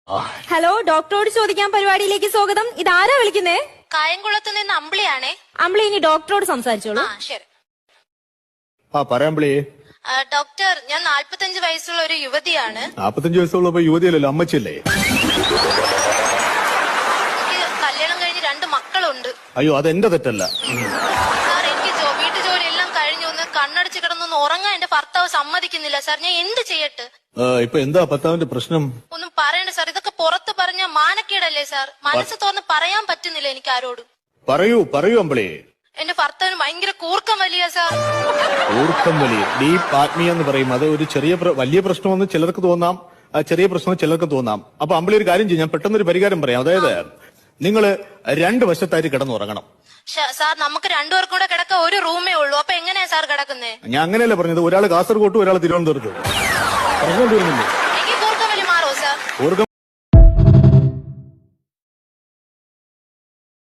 Hello, ഡോക്ടറോട് ചോദിക്കാൻ പരിപാടിയിലേക്ക് സ്വാഗതം. ഇതാരാ വിളിക്കുന്നേ? കായംകുളത്ത് നിന്ന് അമ്പിളിയാണേ. അമ്പിളി, ഇനി ഡോക്ടറോട് സംസാരിച്ചോളൂ. ശരി. പറയാമ്പിളി. ഡോക്ടർ, ഞാൻ 45 വയസ്സുള്ള ഒരു യുവതിയാണ്. 45 വയസ്സുള്ളപ്പോ യുവതിയല്ലല്ലോ, അമ്മച്ചല്ലേ? എനിക്ക് കല്യാണം കഴിഞ്ഞ് 2 മക്കളുണ്ട്. അയ്യോ, അതെന്റെ തെറ്റല്ല. സാർ, എനിക്ക് വീട്ടു ജോലി എല്ലാം കഴിഞ്ഞു ഒന്ന് കണ്ണടച്ച് കിടന്നൊന്ന് ഉറങ്ങാൻ എന്റെ ഭർത്താവ് സമ്മതിക്കുന്നില്ല. സാർ, ഞാൻ എന്ത് ചെയ്യട്ടെ? ഇപ്പൊ എന്താ ഭർത്താവിന്റെ പ്രശ്നം? ഒന്നും പറയണ്ട സാർ, ഇതൊക്കെ പുറത്ത് പറഞ്ഞ മാനക്കേടല്ലേ സാർ? മനസ്സ് തുറന്ന് പറയാൻ പറ്റുന്നില്ല എനിക്ക് ആരോടും. പറയൂ അമ്പിളി. എന്റെ ഭർത്താവിന് ഭയങ്കര കൂർക്കം വലിയ സാർ. കൂർക്കം വലിയ ഡീപ് ആത്മീയ എന്ന് പറയും. അത് ഒരു വലിയ പ്രശ്നമെന്ന് ചിലർക്ക് തോന്നാം, ചെറിയ പ്രശ്നം ചിലർക്ക് തോന്നാം. അപ്പൊ അമ്പിളി ഒരു കാര്യം ചെയ്യും, ഞാൻ പെട്ടെന്നൊരു പരിഹാരം പറയാം. അതായത് നിങ്ങള് 2 വശത്തായിട്ട് കിടന്നുറങ്ങണം. സാർ, നമുക്ക് 2 പേർക്കും കൂടെ കിടക്കാൻ ഒരു റൂമേ ഉള്ളൂ. അപ്പൊ എങ്ങനെയാ സാർ കിടക്കുന്നേ? ഞാൻ അങ്ങനെയല്ല പറഞ്ഞത്. ഒരാൾ കാസർഗോട്ടും ഒരാൾ തിരുവനന്തപുരത്തും. എനിക്ക് കൂർക്കം വലി മാറോ സാർ?